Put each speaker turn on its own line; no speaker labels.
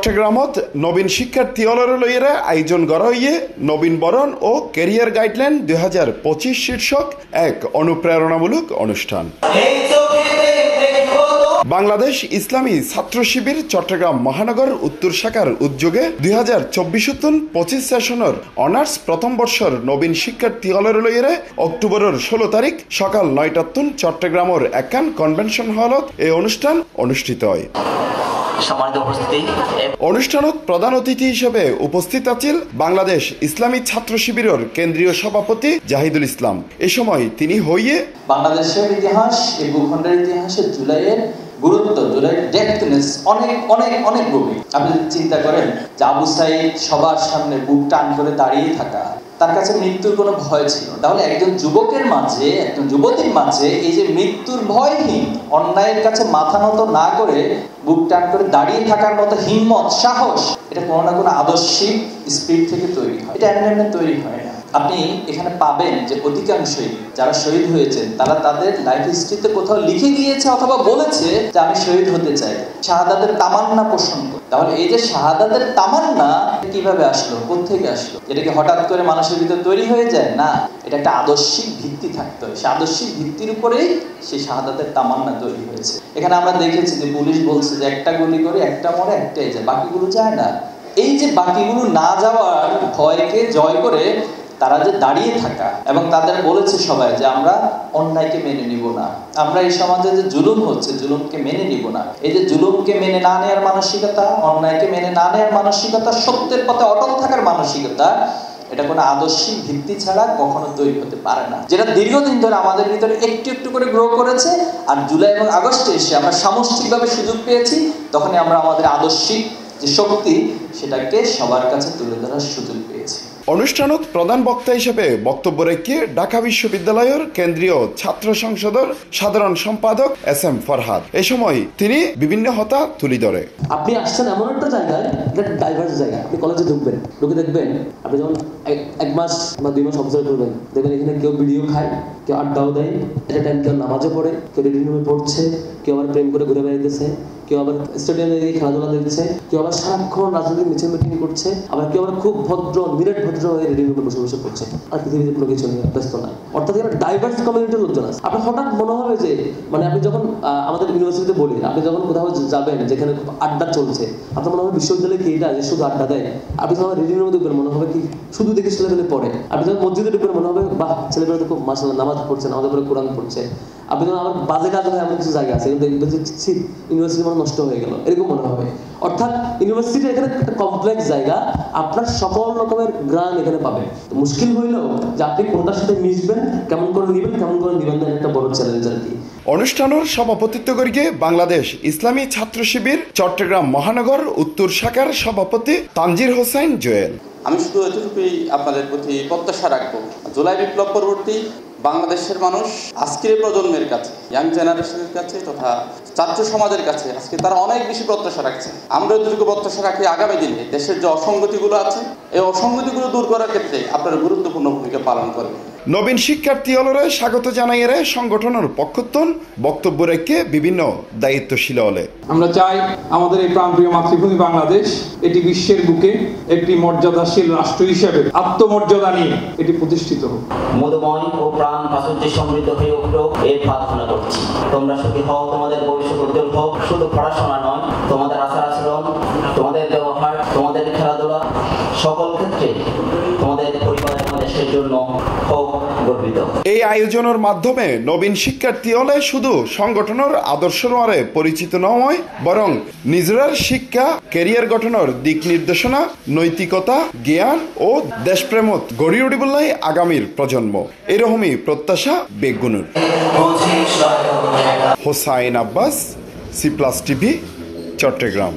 চট্টগ্রামত নবীন শিক্ষার্থী লইয়েরা আয়োজন করা হইয়ে নবীন বরণ ও ক্যারিয়ার গাইডলাইন 2025 শীর্ষক এক অনুপ্রেরণামূলক অনুষ্ঠান। বাংলাদেশ ইসলামী ছাত্র শিবির চট্টগ্রাম মহানগর উত্তর শাখার উদ্যোগে 2024-25 সেশনের অনার্স প্রথম বর্ষর নবীন শিক্ষার্থী লইয়েরা অক্টোবরের 16 তারিখ সকাল 9টাতুন চট্টগ্রামের একান কনভেনশন হলত এই অনুষ্ঠান অনুষ্ঠিত হয়। অনুষ্ঠানত প্রধান অতিথি হিসেবে উপস্থিত আছেন বাংলাদেশ ইসলামী ছাত্র শিবিরের কেন্দ্রীয় সভাপতি জাহিদুল ইসলাম। এ সময় তিনি হইয়ে
বাংলাদেশের ইতিহাস এই ভূখণ্ডের ইতিহাসে জুলাইয়ের গুরুত্ব, জুলাইয়ের ডেপথনেস অনেক অনেক অনেক গভীর। আপনি চিন্তা করেন যে আবু সাইদ সবার সামনে বুক টান করে দাঁড়িয়ে থাকা, তার কাছে মৃত্যুর কোনো ভয় ছিল। তাহলে একজন যুবকের মাঝে, একজন যুবতীর মাঝে এই যে মৃত্যুর ভয়হীন, অন্যায়ের কাছে মাথা নত না করে বুক টান করে দাঁড়িয়ে থাকার মতো হিম্মত, সাহস, এটা কোনো না কোনো আদর্শিক স্পিরিট থেকে তৈরি হয়। এটা এমনি এমনি তৈরি হয় না। আপনি এখানে পাবেন যে অধিকাংশই যারা শহীদ হয়েছেন তারা তাদের লাইফ হিস্ট্রিতে কোথাও লিখে গিয়েছে অথবা বলেছে যে আমি শহীদ হতে চাই, শাহাদাতের তামান্না পোষণ করি। তাহলে এই যে শাহাদাতের তামান্না কিভাবে আসলো, কোত্থেকে আসলো? এটা কি হঠাৎ করে মানুষের ভিতর তৈরি হয়ে যায়? না, এটা একটা আদর্শিক ভিত্তি থাকতে হয়। সে আদর্শিক ভিত্তির উপরেই সেই শাহাদাতের তামান্না তৈরি হয়েছে। এখানে আমরা দেখেছি যে পুলিশ বলছে যে একটা গুলি করে একটা মরে একটাই যায়, বাকিগুলো যায় না। এই যে বাকিগুলো না যাওয়ার ভয়কে জয় করে তারা যে দাঁড়িয়ে থাকা এবং তাদের বলেছে সবাই যে আমরা অন্যায়কে মেনে নিব না, আমরা এই সমাজে যে জুলুম হচ্ছে জুলুমকে মেনে নিব না। এই যে জুলুমকে মেনে না নেওয়ার মানসিকতা, অন্যায়কে মেনে না নেওয়ার মানসিকতা, সত্যের পথে অটল থাকার মানসিকতা, এটা কোনো আদর্শিক ভিত্তি ছাড়া কখনো তৈরি হতে পারে না, যেটা দীর্ঘদিন ধরে আমাদের ভিতরে একটু একটু করে গ্রো করেছে। আর জুলাই এবং আগস্টে এসে আমরা সামষ্টিকভাবে সুযোগ পেয়েছি, তখনই আমরা আমাদের আদর্শিক যে শক্তি সেটাকে সবার কাছে তুলে ধরার সুযোগ পেয়েছি।
অনুষ্ঠানত প্রধান বক্তা হিসেবে বক্তব্য রেখে ঢাকা বিশ্ববিদ্যালয়ের কেন্দ্রীয় ছাত্র সংসদের সাধারণ সম্পাদক SM ফরহাদ। এই সময় তিনি বিভিন্ন হতা তুলে ধরে।
আপনি আসছেন এমন একটা জায়গায়, একটা ডাইভার্স জায়গা। আপনি কলেজে ঢুকবেন, ঢুকে দেখবেন আপনি যখন 1 মাস বা 2 মাস অবজার্ভ করবেন, দেখবেন এখানে কেউ ভিডিও খায়, কেউ আড্ডাও দেয়, এটা টাইম কেউ নামাজও পড়ে, কেউ রিডিং রুমে পড়ছে, কেউ আবার প্রেম করে ঘুরে বেড়াইতেছে, কেউ আবার স্টেডিয়ামে গিয়ে খেলাধুলা দেখছে, কেউ আবার সারাক্ষণ রাজনৈতিক মিছিল মিটিং করছে, আবার কেউ আবার খুব ভদ্র নিরেট ভদ্র হয়ে রিডিং রুমে বসে বসে করছে, আর পৃথিবীতে কোনো কিছু নিয়ে ব্যস্ত নয়। অর্থাৎ এখানে ডাইভার্স কমিউনিটির লোকজন আছে। আপনার হঠাৎ মনে হবে যে মানে আপনি যখন আমাদের ইউনিভার্সিটিতে বলি, আপনি যখন কোথাও যাবেন যেখানে আড্ডা চলছে, আপনার মনে হবে বিশ্ববিদ্যালয়ে কি এটা যে শুধু আড্ডা দেয়। আপনি যখন রিডিং রুমে দেখবেন মনে হবে কি শুধু দেখে ছেলেপেলে পড়ে। আপনি যখন মসজিদে ঢুকবেন মনে হবে বাহ, ছেলেপেলে তো খুব মাশাআল্লাহ নামাজ পড়ছে, আমাদের উপরে কোরআন পড়ছে। আপনি যখন আমার বাজে কাজ হয় এমন কিছু জায়গা আছে দেখবেন যে ইউনিভার্সিটি মানে নষ্ট হয়ে গেল, এরকম মনে হবে। অর্থাৎ ইউনিভার্সিটি এখানে একটা কমপ্লেক্স জায়গা, আপনার সকল রকমের গ্রাম এখানে পাবেন। মুশকিল হইল যে আপনি কোনটার সাথে মিশবেন, কেমন করে নিবেন, কেমন করে নিবেন না, একটা বড় চ্যালেঞ্জ আর কি।
অনুষ্ঠানের সভাপতিত্ব করিয়ে বাংলাদেশ ইসলামী ছাত্র শিবির চট্টগ্রাম মহানগর উত্তর শাখার সভাপতি তানজির হোসেন জোয়েল।
আমি শুধু এতটুকুই আপনাদের প্রতি প্রত্যাশা রাখবো, জুলাই বিপ্লব পরবর্তী বাংলাদেশের মানুষ আজকের প্রজন্মের কাছে, ইয়াং জেনারেশনের কাছে তথা ছাত্র সমাজের কাছে আজকে তারা অনেক বেশি প্রত্যাশা রাখছে। আমরা এতটুকু প্রত্যাশা রাখি আগামী দিনে দেশের যে অসঙ্গতিগুলো আছে এই অসঙ্গতিগুলো দূর করার ক্ষেত্রে আপনারা গুরুত্বপূর্ণ ভূমিকা পালন করবেন।
নবীন শিক্ষার্থী হলরে স্বাগত জানাইয়ের সংগঠনের পক্ষত্বন বক্তব্য রেখে বিভিন্ন দায়িত্বশীল হলে
আমরা চাই আমাদের এই প্রাণপ্রিয় মাতৃভূমি বাংলাদেশ এটি বিশ্বের বুকে একটি মর্যাদাশীল রাষ্ট্র হিসেবে আত্মমর্যাদা নিয়ে এটি প্রতিষ্ঠিত হোক।
মধুময় ও প্রাণ প্রাচুর্যে সমৃদ্ধ হয়ে উঠলো এই প্রার্থনা করছি। তোমরা সুখী হও, তোমাদের ভবিষ্যৎ উজ্জ্বল হোক। শুধু পড়াশোনা নয়, তোমাদের আচার আচরণ, তোমাদের ব্যবহার, তোমাদের খেলাধুলা, সকল ক্ষেত্রে তোমাদের পরিবার, দেশের জন্য হোক গর্বিত।
এই আয়োজনের মাধ্যমে নবীন শিক্ষার্থী হলে শুধু সংগঠনের আদর্শ নোয়ারে পরিচিত নয়, বরং নিজের শিক্ষা, ক্যারিয়ার গঠনের দিক নির্দেশনা, নৈতিকতা, জ্ঞান ও দেশপ্রেমত গড়ি উঠিবলাই আগামীর প্রজন্ম। এরকমই প্রত্যাশা বেগুনের। Hossain Abbas, C+ TV, Chittagong.